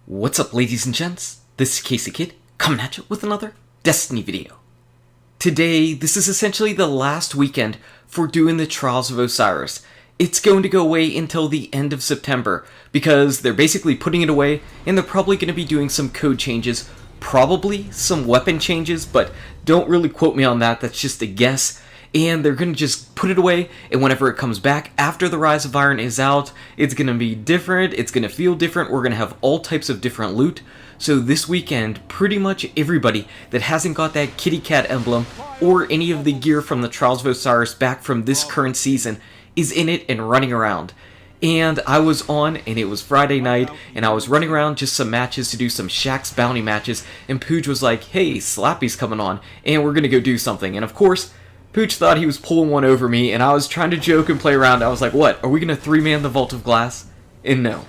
What's up, ladies and gents? This is KSigKid coming at you with another Destiny video. Today, this is essentially the last weekend for doing the Trials of Osiris. It's going to go away until the end of September because they're basically putting it away and they're probably going to be doing some code changes, probably some weapon changes, but don't really quote me on that, that's just a guess. And they're going to just put it away, and whenever it comes back after the Rise of Iron is out, it's going to be different, it's going to feel different, we're going to have all types of different loot. So this weekend, pretty much everybody that hasn't got that kitty cat emblem, or any of the gear from the Trials of Osiris back from this current season, is in it and running around. And I was on, and it was Friday night, and I was running around just some matches to do some Shaxx bounty matches, and Pooj was like, hey, Slappy's coming on, and we're going to go do something. And of course, Pooch thought he was pulling one over me, and I was trying to joke and play around. I was like, what, are we going to three-man the Vault of Glass? And no.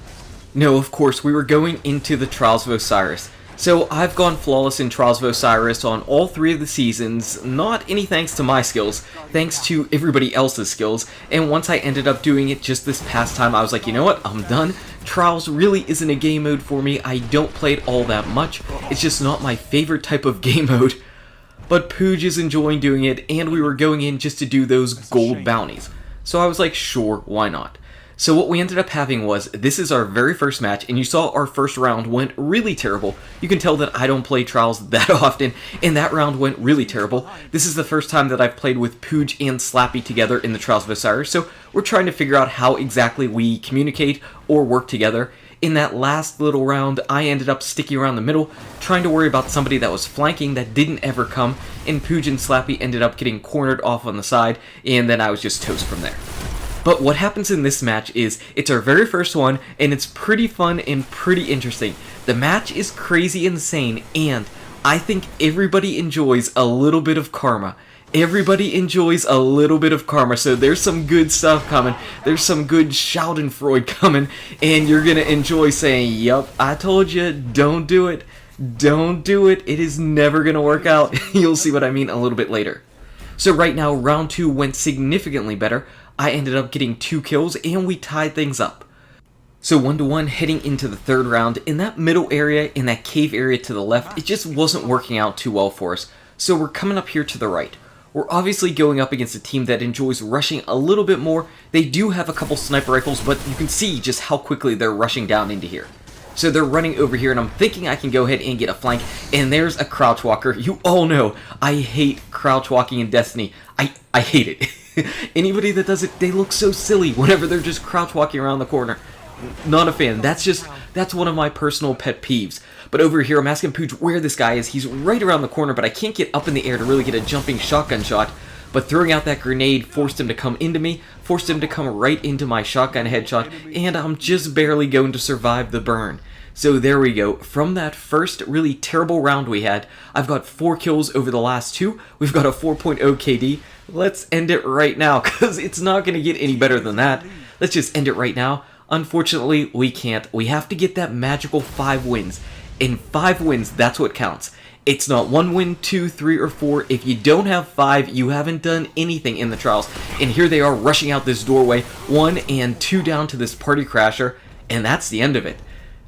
No, of course, we were going into the Trials of Osiris. So I've gone flawless in Trials of Osiris on all three of the seasons, not any thanks to my skills, thanks to everybody else's skills, and once I ended up doing it just this past time, I was like, you know what, I'm done. Trials really isn't a game mode for me. I don't play it all that much. It's just not my favorite type of game mode. But Pooj is enjoying doing it, and we were going in just to do those gold bounties. So I was like, sure, why not? So what we ended up having was, this is our very first match, and you saw our first round went really terrible. You can tell that I don't play Trials that often, and that round went really terrible. This is the first time that I've played with Pooj and Slappy together in the Trials of Osiris, so we're trying to figure out how exactly we communicate or work together. In that last little round, I ended up sticking around the middle, trying to worry about somebody that was flanking that didn't ever come, and Pooj and Slappy ended up getting cornered off on the side, and then I was just toast from there. But what happens in this match is, it's our very first one, and it's pretty fun and pretty interesting. The match is crazy insane, and I think everybody enjoys a little bit of karma. Everybody enjoys a little bit of karma, so there's some good stuff coming, there's some good schadenfreude coming, and you're gonna enjoy saying, yup, I told you, don't do it, don't do it, it is never gonna work out. You'll see what I mean a little bit later. So right now, round 2 went significantly better. I ended up getting 2 kills, and we tied things up. So 1-1 heading into the third round, in that middle area, in that cave area to the left, it just wasn't working out too well for us. So we're coming up here to the right. We're obviously going up against a team that enjoys rushing a little bit more. They do have a couple sniper rifles, but you can see just how quickly they're rushing down into here. So they're running over here, and I'm thinking I can go ahead and get a flank, and there's a crouch walker. You all know I hate crouch walking in Destiny. I hate it. Anybody that does it, they look so silly whenever they're just crouch walking around the corner. Not a fan. That's one of my personal pet peeves. But over here, I'm asking Pooj where this guy is. He's right around the corner, but I can't get up in the air to really get a jumping shotgun shot. But throwing out that grenade forced him to come into me, forced him to come right into my shotgun headshot, and I'm just barely going to survive the burn. So there we go. From that first really terrible round we had, I've got 4 kills over the last 2. We've got a 4.0 KD. Let's end it right now, because it's not going to get any better than that. Let's just end it right now. Unfortunately, we can't. We have to get that magical 5 wins. In 5 wins, that's what counts. It's not 1 win, 2, 3, or 4. If you don't have 5, you haven't done anything in the Trials. And here they are rushing out this doorway, 1 and 2 down to this party crasher, and that's the end of it.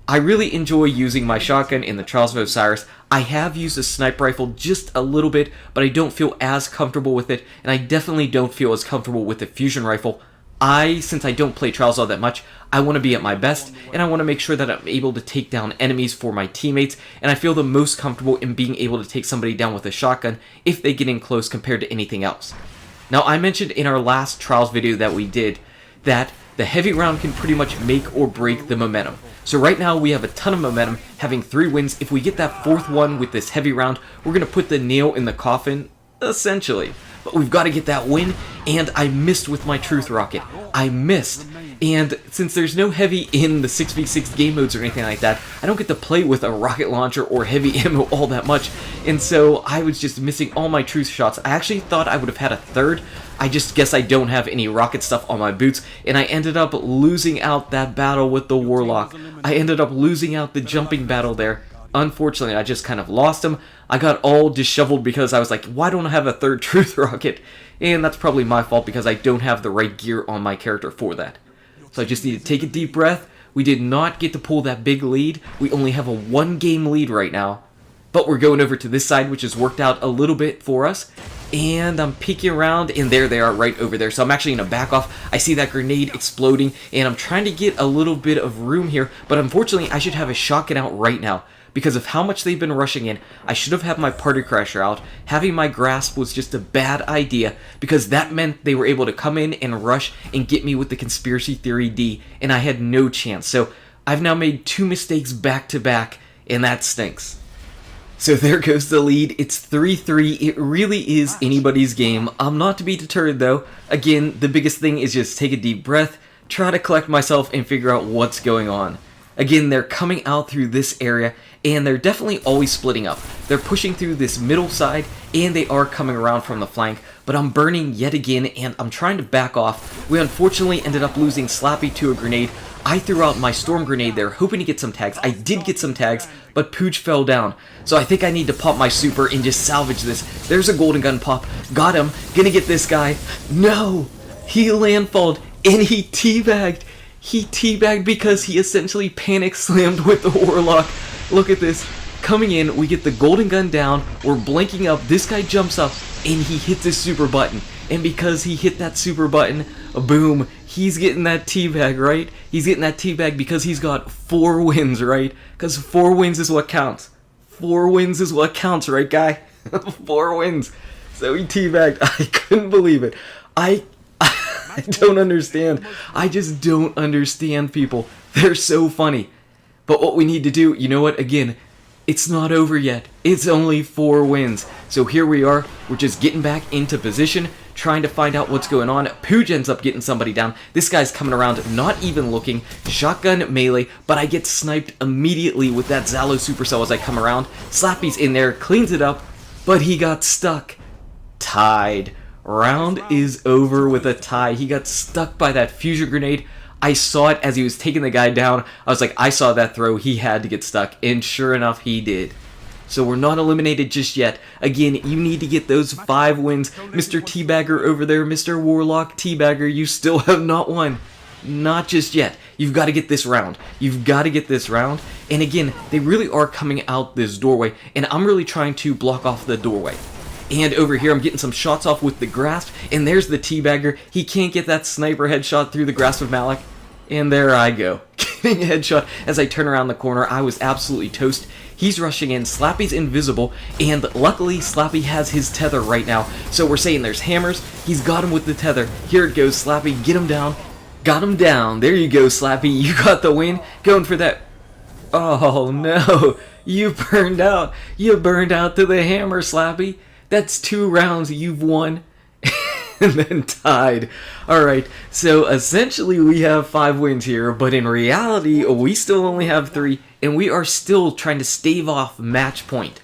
I really enjoy using my shotgun in the Trials of Osiris. I have used a sniper rifle just a little bit, but I don't feel as comfortable with it, and I definitely don't feel as comfortable with the fusion rifle. Since I don't play Trials all that much, I want to be at my best, and I want to make sure that I'm able to take down enemies for my teammates, and I feel the most comfortable in being able to take somebody down with a shotgun if they get in close compared to anything else. Now, I mentioned in our last Trials video that we did that the heavy round can pretty much make or break the momentum. So right now we have a ton of momentum, having 3 wins. If we get that 4th one with this heavy round, we're going to put the nail in the coffin, essentially. But we've got to get that win, and I missed with my truth rocket. I missed. And since there's no heavy in the 6v6 game modes or anything like that, I don't get to play with a rocket launcher or heavy ammo all that much. And so I was just missing all my truth shots. I actually thought I would have had a 3rd. I just guess I don't have any rocket stuff on my boots, and I ended up losing out that battle with the Warlock. I ended up losing out the jumping battle there. Unfortunately, I just kind of lost him. I got all disheveled because I was like, why don't I have a 3rd truth rocket? And that's probably my fault because I don't have the right gear on my character for that. So I just need to take a deep breath. We did not get to pull that big lead. We only have a 1-game lead right now. But we're going over to this side, which has worked out a little bit for us. And I'm peeking around, and there they are right over there. So I'm actually going to back off. I see that grenade exploding, and I'm trying to get a little bit of room here. But unfortunately, I should have a shotgun out right now. Because of how much they've been rushing in, I should have had my party crasher out. Having my grasp was just a bad idea, because that meant they were able to come in and rush and get me with the conspiracy theory D, and I had no chance. So I've now made 2 mistakes back to back, and that stinks. So there goes the lead. It's 3-3. It really is anybody's game. I'm not to be deterred though. Again, the biggest thing is just take a deep breath, try to collect myself, and figure out what's going on. Again, they're coming out through this area, and they're definitely always splitting up. They're pushing through this middle side, and they are coming around from the flank, but I'm burning yet again, and I'm trying to back off. We unfortunately ended up losing Slappy to a grenade. I threw out my storm grenade there, hoping to get some tags. I did get some tags, but Pooch fell down. So I think I need to pop my super and just salvage this. There's a golden gun pop. Got him. Gonna get this guy. No! He landfalled, and he teabagged. He teabagged because he essentially panic slammed with the Warlock. Look at this. Coming in, we get the golden gun down. We're blinking up. This guy jumps up, and he hits his super button. And because he hit that super button, boom, he's getting that teabag, right? He's getting that teabag because he's got 4 wins, right? Because 4 wins is what counts. 4 wins is what counts, right, guy? 4 wins. So he teabagged. I couldn't believe it. I don't understand. I just don't understand people. They're so funny. But what we need to do, you know what? Again, it's not over yet. It's only 4 wins. So here we are. We're just getting back into position, trying to find out what's going on. Pooj ends up getting somebody down. This guy's coming around, not even looking. Shotgun melee, but I get sniped immediately with that Zalo supercell as I come around. Slappy's in there, cleans it up, but he got stuck. Tied. Round is over with a tie. He got stuck by that fusion grenade. I saw it as he was taking the guy down. I was like, I saw that throw. He had to get stuck. And sure enough, he did. So we're not eliminated just yet. Again, you need to get those 5 wins. Mr. Teabagger over there, Mr. Warlock Teabagger, you still have not won. Not just yet. You've got to get this round. You've got to get this round. And again, they really are coming out this doorway. And I'm really trying to block off the doorway. And over here, I'm getting some shots off with the grasp. And there's the Teabagger. He can't get that sniper headshot through the grasp of Malik. And there I go. Getting a headshot as I turn around the corner. I was absolutely toast. He's rushing in. Slappy's invisible. And luckily, Slappy has his tether right now. So we're saying there's hammers. He's got him with the tether. Here it goes, Slappy. Get him down. Got him down. There you go, Slappy. You got the win. Going for that. Oh, no. You burned out. You burned out to the hammer, Slappy. That's 2 rounds you've won. And then tied. Alright, so essentially we have 5 wins here, but in reality, we still only have 3, and we are still trying to stave off match point.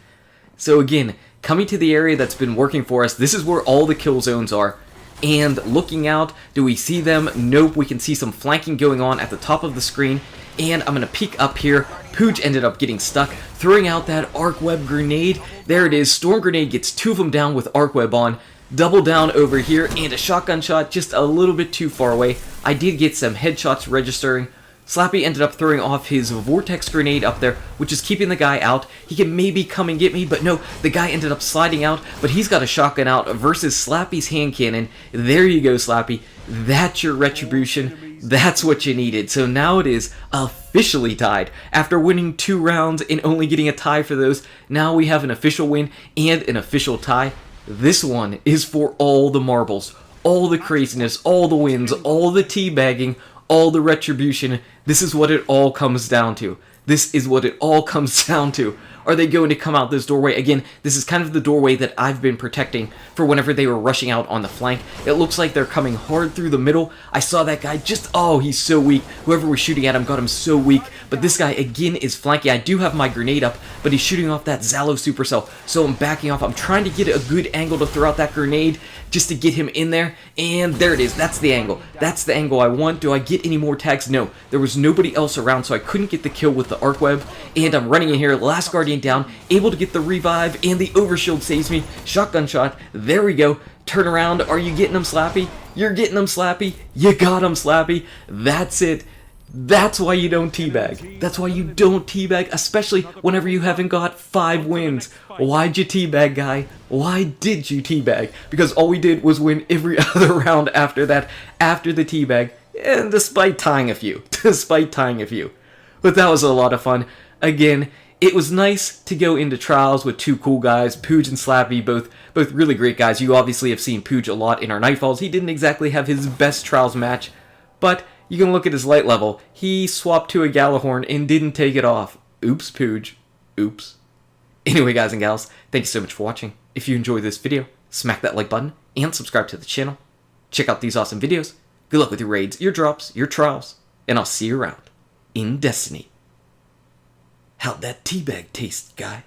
So again, coming to the area that's been working for us, this is where all the kill zones are. And looking out, do we see them? Nope, we can see some flanking going on at the top of the screen. And I'm going to peek up here. Pooj ended up getting stuck, throwing out that arc web grenade. There it is. Storm grenade gets 2 of them down with arc web on. Double down over here, and a shotgun shot just a little bit too far away. I did get some headshots registering. Slappy ended up throwing off his vortex grenade up there, which is keeping the guy out. He can maybe come and get me, but no, the guy ended up sliding out, but he's got a shotgun out versus Slappy's hand cannon. There you go, Slappy. That's your retribution. That's what you needed. So now it is officially tied. After winning 2 rounds and only getting a tie for those, now we have an official win and an official tie. This one is for all the marbles, all the craziness, all the wins, all the teabagging, all the retribution. This is what it all comes down to. This is what it all comes down to. Are they going to come out this doorway? Again, this is kind of the doorway that I've been protecting for whenever they were rushing out on the flank. It looks like they're coming hard through the middle. I saw that guy just, oh, he's so weak. Whoever was shooting at him got him so weak. But this guy, again, is flanking. I do have my grenade up, but he's shooting off that Zalo supercell. So I'm backing off. I'm trying to get a good angle to throw out that grenade just to get him in there. And there it is. That's the angle. That's the angle I want. Do I get any more tags? No. There was nobody else around, so I couldn't get the kill with the arc web. And I'm running in here. Last Guardian down. Able to get the revive, and the overshield saves me. Shotgun shot. There we go. Turn around. Are you getting him, Slappy? You're getting him, Slappy. You got him, Slappy. That's it. That's why you don't teabag. That's why you don't teabag, especially whenever you haven't got 5 wins. Why'd you teabag, guy? Why did you teabag? Because all we did was win every other round after that, after the teabag, and despite tying a few. But that was a lot of fun. Again, it was nice to go into Trials with 2 cool guys, Pooj and Slappy, both really great guys. You obviously have seen Pooj a lot in our Nightfalls. He didn't exactly have his best Trials match, but you can look at his light level. He swapped to a Galahorn and didn't take it off. Oops, Pooj. Oops. Anyway, guys and gals, thank you so much for watching. If you enjoyed this video, smack that like button and subscribe to the channel. Check out these awesome videos. Good luck with your raids, your drops, your trials, and I'll see you around in Destiny. How'd that teabag taste, guy?